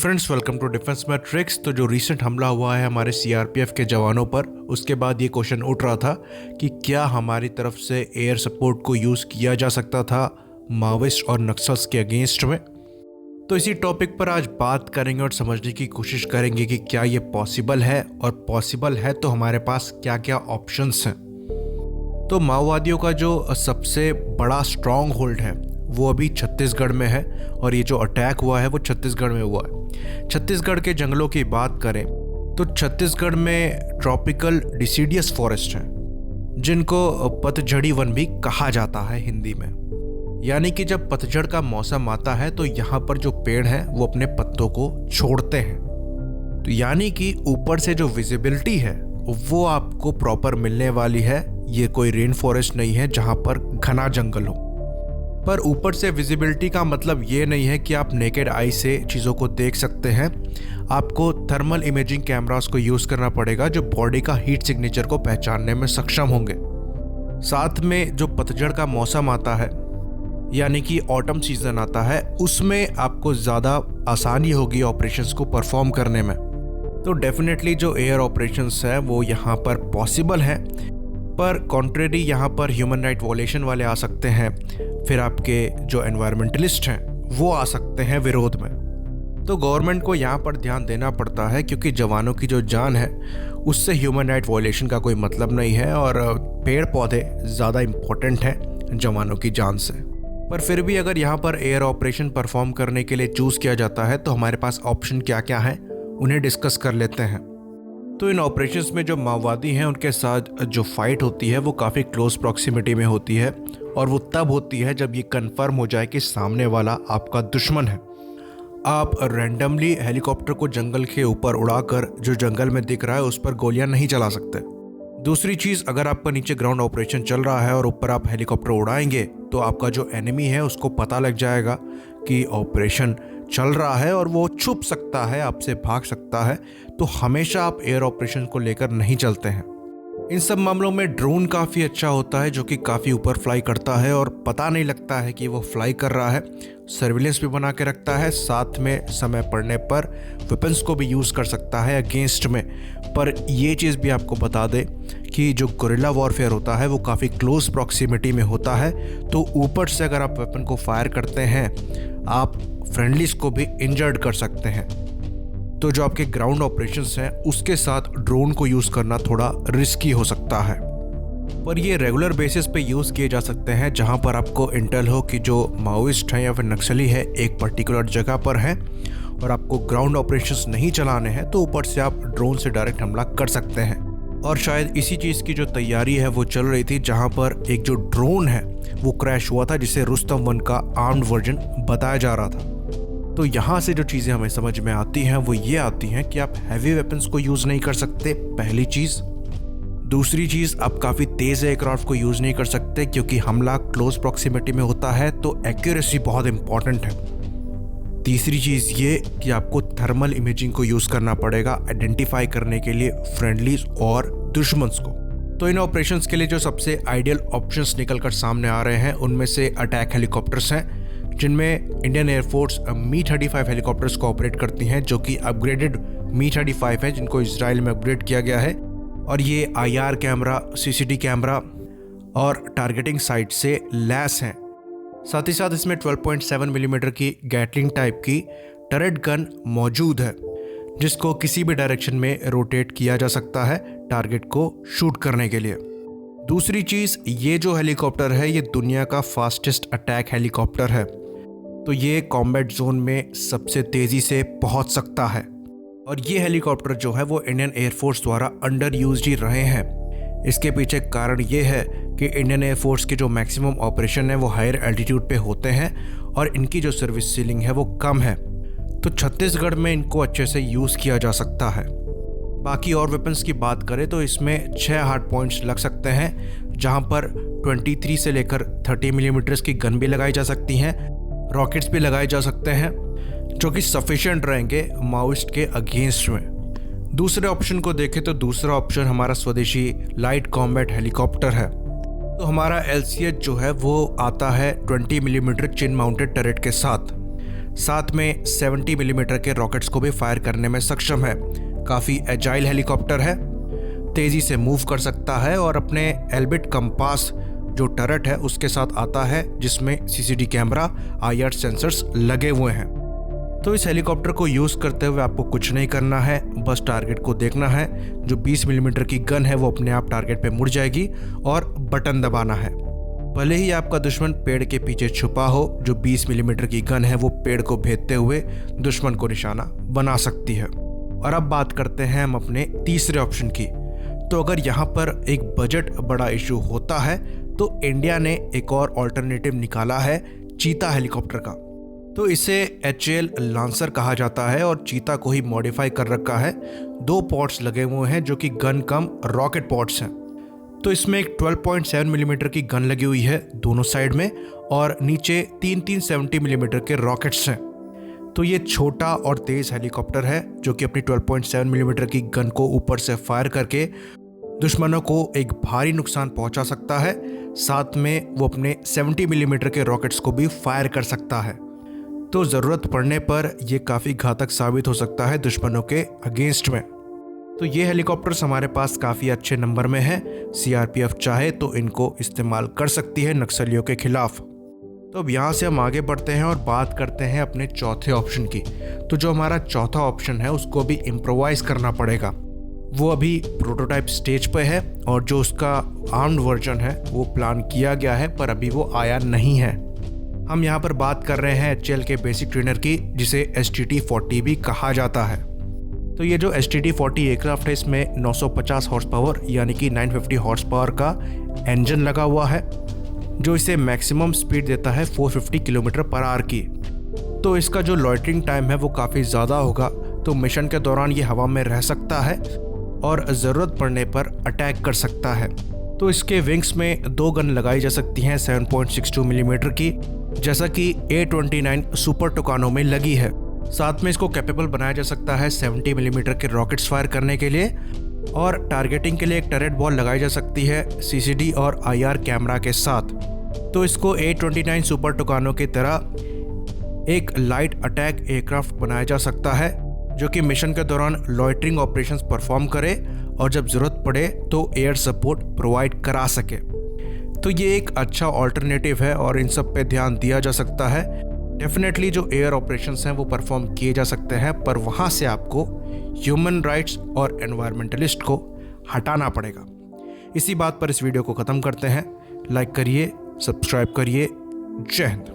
Friends, welcome to defence matrix. तो जो recent हमला हुआ है हमारे सीआरपीएफ के जवानों पर, उसके बाद ये क्वेश्चन उठ रहा था कि क्या हमारी तरफ से एयर सपोर्ट को यूज़ किया जा सकता था माओइस्ट और नक्सल्स के अगेंस्ट में। तो इसी टॉपिक पर आज बात करेंगे और समझने की कोशिश करेंगे कि क्या ये पॉसिबल है, और पॉसिबल है तो हमारे पास क्या क्या ऑप्शंस हैं। तो माओवादियों का जो सबसे बड़ा स्ट्रॉन्ग होल्ड है वो अभी छत्तीसगढ़ में है, और ये जो अटैक हुआ है वो छत्तीसगढ़ में हुआ है। छत्तीसगढ़ के जंगलों की बात करें तो छत्तीसगढ़ में ट्रॉपिकल डिसीडियस फॉरेस्ट हैं, जिनको पतझड़ी वन भी कहा जाता है हिंदी में। यानी कि जब पतझड़ का मौसम आता है तो यहाँ पर जो पेड़ हैं वो अपने पत्तों को छोड़ते हैं। तो यानी कि ऊपर से जो विजिबिलिटी है वो आपको प्रॉपर मिलने वाली है। ये कोई रेन फॉरेस्ट नहीं है जहाँ पर घना जंगल हो। पर ऊपर से विजिबिलिटी का मतलब ये नहीं है कि आप नेकेड आई से चीज़ों को देख सकते हैं। आपको थर्मल इमेजिंग कैमरास को यूज़ करना पड़ेगा जो बॉडी का हीट सिग्नेचर को पहचानने में सक्षम होंगे। साथ में जो पतझड़ का मौसम आता है, यानी कि ऑटम सीजन आता है, उसमें आपको ज़्यादा आसानी होगी ऑपरेशंस को परफॉर्म करने में। तो डेफिनेटली जो एयर ऑपरेशंस है वो यहाँ पर पॉसिबल है। पर कॉन्ट्रेरी यहाँ पर ह्यूमन राइट वॉयलेशन वाले आ सकते हैं, फिर आपके जो एनवायरमेंटलिस्ट हैं वो आ सकते हैं विरोध में। तो गवर्नमेंट को यहाँ पर ध्यान देना पड़ता है, क्योंकि जवानों की जो जान है उससे ह्यूमन राइट वॉयलेशन का कोई मतलब नहीं है, और पेड़ पौधे ज़्यादा इम्पोर्टेंट हैं जवानों की जान से। पर फिर भी अगर यहाँ पर एयर ऑपरेशन परफॉर्म करने के लिए चूज़ किया जाता है तो हमारे पास ऑप्शन क्या क्या हैं उन्हें डिस्कस कर लेते हैं। तो इन ऑपरेशंस में जो माओवादी हैं उनके साथ जो फाइट होती है वो काफ़ी क्लोज प्रॉक्सिमिटी में होती है, और वो तब होती है जब ये कंफर्म हो जाए कि सामने वाला आपका दुश्मन है। आप रैंडमली हेलीकॉप्टर को जंगल के ऊपर उड़ाकर जो जंगल में दिख रहा है उस पर गोलियां नहीं चला सकते। दूसरी चीज़, अगर आपका नीचे ग्राउंड ऑपरेशन चल रहा है और ऊपर आप हेलीकॉप्टर उड़ाएंगे तो आपका जो एनिमी है उसको पता लग जाएगा कि ऑपरेशन चल रहा है और वो छुप सकता है, आपसे भाग सकता है। तो हमेशा आप एयर ऑपरेशन को लेकर नहीं चलते हैं। इन सब मामलों में ड्रोन काफ़ी अच्छा होता है, जो कि काफ़ी ऊपर फ्लाई करता है और पता नहीं लगता है कि वो फ्लाई कर रहा है। सर्विलेंस भी बना के रखता है, साथ में समय पड़ने पर वेपन्स को भी यूज़ कर सकता है अगेंस्ट में। पर ये चीज़ भी आपको बता दें कि जो गुरिल्ला वॉरफेयर होता है वो काफ़ी क्लोज प्रॉक्सिमिटी में होता है। तो ऊपर से अगर आप वेपन को फायर करते हैं आप फ्रेंडलीज को भी इंजर्ड कर सकते हैं। तो जो आपके ग्राउंड ऑपरेशंस हैं उसके साथ ड्रोन को यूज़ करना थोड़ा रिस्की हो सकता है। पर ये रेगुलर बेसिस पे यूज़ किए जा सकते हैं जहां पर आपको इंटेल हो कि जो माओइस्ट हैं या फिर नक्सली है एक पर्टिकुलर जगह पर हैं और आपको ग्राउंड ऑपरेशंस नहीं चलाने हैं, तो ऊपर से आप ड्रोन से डायरेक्ट हमला कर सकते हैं। और शायद इसी चीज़ की जो तैयारी है वो चल रही थी, जहाँ पर एक जो ड्रोन है वो क्रैश हुआ था जिसे रुस्तम 1 का आर्म्ड वर्जन बताया जा रहा था। तो यहाँ से जो चीज़ें हमें समझ में आती हैं वो ये आती हैं कि आप हैवी वेपन्स को यूज़ नहीं कर सकते, पहली चीज़। दूसरी चीज़, आप काफ़ी तेज़ एयरक्राफ्ट को यूज़ नहीं कर सकते क्योंकि हमला क्लोज प्रॉक्सिमिटी में होता है, तो एक्यूरेसी बहुत इंपॉर्टेंट है। तीसरी चीज़ ये कि आपको थर्मल इमेजिंग को यूज़ करना पड़ेगा आइडेंटिफाई करने के लिए फ्रेंडलीज और दुश्मन्स को। तो इन ऑपरेशंस के लिए जो सबसे आइडियल ऑप्शंस निकल कर सामने आ रहे हैं उनमें से अटैक हेलीकॉप्टर्स हैं, जिनमें इंडियन एयरफोर्स मी-35 हेलीकॉप्टर्स को ऑपरेट करती हैं, जो कि अपग्रेडेड मी-35 है जिनको इजराइल में अपग्रेड किया गया है। और ये IR कैमरा, CCD कैमरा और टारगेटिंग साइट से लैस हैं। साथ ही साथ इसमें 12.7 मिलीमीटर की गैटलिंग टाइप की टरेट गन मौजूद है, जिसको किसी भी डायरेक्शन में रोटेट किया जा सकता है टारगेट को शूट करने के लिए। दूसरी चीज़, ये जो हेलीकॉप्टर है ये दुनिया का फास्टेस्ट अटैक हेलीकॉप्टर है, तो ये कॉम्बैट जोन में सबसे तेज़ी से पहुंच सकता है। और ये हेलीकॉप्टर जो है वो इंडियन एयरफोर्स द्वारा अंडर यूज्ड ही रहे हैं। इसके पीछे कारण ये है कि इंडियन एयरफोर्स की जो मैक्सिमम ऑपरेशन है वो हायर एल्टीट्यूड पे होते हैं और इनकी जो सर्विस सीलिंग है वो कम है। तो छत्तीसगढ़ में इनको अच्छे से यूज़ किया जा सकता है। बाकी और वेपन्स की बात करें तो इसमें 6 हार्ड पॉइंट्स लग सकते हैं, जहां पर 23 से लेकर 30 मिलीमीटर्स की गन भी लगाई जा सकती हैं, रॉकेट्स भी लगाए जा सकते हैं, जो कि सफिशिएंट रहेंगे माओइस्ट के अगेंस्ट में। दूसरे ऑप्शन को देखें तो दूसरा ऑप्शन हमारा स्वदेशी लाइट कॉम्बैट हेलीकॉप्टर है। तो हमारा LCH जो है वो आता है 20 मिलीमीटर चिन माउंटेड टरेट के साथ। साथ में 70 मिलीमीटर के रॉकेट्स को भी फायर करने में सक्षम है। काफ़ी एजाइल हेलीकॉप्टर है, तेज़ी से मूव कर सकता है और अपने एल्बिट कंपास जो टरट है उसके साथ आता है, जिसमें CCD कैमरा, IR सेंसर्स लगे हुए हैं। तो इस हेलीकॉप्टर को यूज़ करते हुए आपको कुछ नहीं करना है, बस टारगेट को देखना है। जो 20 मिलीमीटर की गन है वो अपने आप टारगेट पे मुड़ जाएगी और बटन दबाना है। भले ही आपका दुश्मन पेड़ के पीछे छुपा हो, जो 20 मिलीमीटर की गन है वो पेड़ को भेदते हुए दुश्मन को निशाना बना सकती है। और अब बात करते हैं हम अपने तीसरे ऑप्शन की। तो अगर यहाँ पर एक बजट बड़ा इशू होता है तो इंडिया ने एक और ऑल्टरनेटिव निकाला है चीता हेलीकॉप्टर का। तो इसे HAL लांसर कहा जाता है और चीता को ही मॉडिफाई कर रखा है। 2 पॉड्स लगे हुए हैं जो कि गन कम रॉकेट पॉड्स हैं। तो इसमें एक 12.7 मिलीमीटर की गन लगी हुई है दोनों साइड में और नीचे 3 70 मिलीमीटर के रॉकेट्स हैं। तो ये छोटा और तेज़ हेलीकॉप्टर है जो कि अपनी 12.7 मिलीमीटर की गन को ऊपर से फायर करके दुश्मनों को एक भारी नुकसान पहुंचा सकता है। साथ में वो अपने 70 मिलीमीटर के रॉकेट्स को भी फायर कर सकता है। तो ज़रूरत पड़ने पर यह काफ़ी घातक साबित हो सकता है दुश्मनों के अगेंस्ट में। तो ये हेलीकॉप्टर्स हमारे पास काफ़ी अच्छे नंबर में है। CRPF चाहे तो इनको इस्तेमाल कर सकती है नक्सलियों के खिलाफ। तो अब यहाँ से हम आगे बढ़ते हैं और बात करते हैं अपने चौथे ऑप्शन की। तो जो हमारा चौथा ऑप्शन है उसको भी इम्प्रोवाइज़ करना पड़ेगा। वो अभी प्रोटोटाइप स्टेज पे है और जो उसका आर्म्ड वर्जन है वो प्लान किया गया है पर अभी वो आया नहीं है। हम यहाँ पर बात कर रहे हैं HAL के बेसिक ट्रेनर की, जिसे STT-40 भी कहा जाता है। तो ये जो STT-40 एयरक्राफ्ट है इसमें 950 हॉर्स पावर यानी कि 950 हॉर्स पावर का इंजन लगा हुआ है जो इसे मैक्सिमम स्पीड देता है 450 किलोमीटर पर आवर की। तो इसका जो लॉइटरिंग टाइम है वो काफ़ी ज़्यादा होगा, तो मिशन के दौरान ये हवा में रह सकता है और ज़रूरत पड़ने पर अटैक कर सकता है। तो इसके विंग्स में 2 गन लगाई जा सकती हैं 7.62 मिलीमीटर की, जैसा कि A-29 सुपर टुकानो में लगी है। साथ में इसको कैपेबल बनाया जा सकता है 70 मिलीमीटर के रॉकेट्स फायर करने के लिए और टारगेटिंग के लिए एक टरेट बॉल लगाई जा सकती है CCD और IR कैमरा के साथ। तो इसको A-29 सुपर टुकानो की तरह एक लाइट अटैक एयरक्राफ्ट बनाया जा सकता है जो कि मिशन के दौरान लॉइटरिंग ऑपरेशंस परफॉर्म करे और जब ज़रूरत पड़े तो एयर सपोर्ट प्रोवाइड करा सके। तो ये एक अच्छा ऑल्टरनेटिव है और इन सब पे ध्यान दिया जा सकता है। डेफिनेटली जो एयर ऑपरेशंस हैं वो परफॉर्म किए जा सकते हैं, पर वहाँ से आपको ह्यूमन राइट्स और एनवायरमेंटलिस्ट को हटाना पड़ेगा। इसी बात पर इस वीडियो को ख़त्म करते हैं। लाइक करिए, सब्सक्राइब करिए। जय हिंद।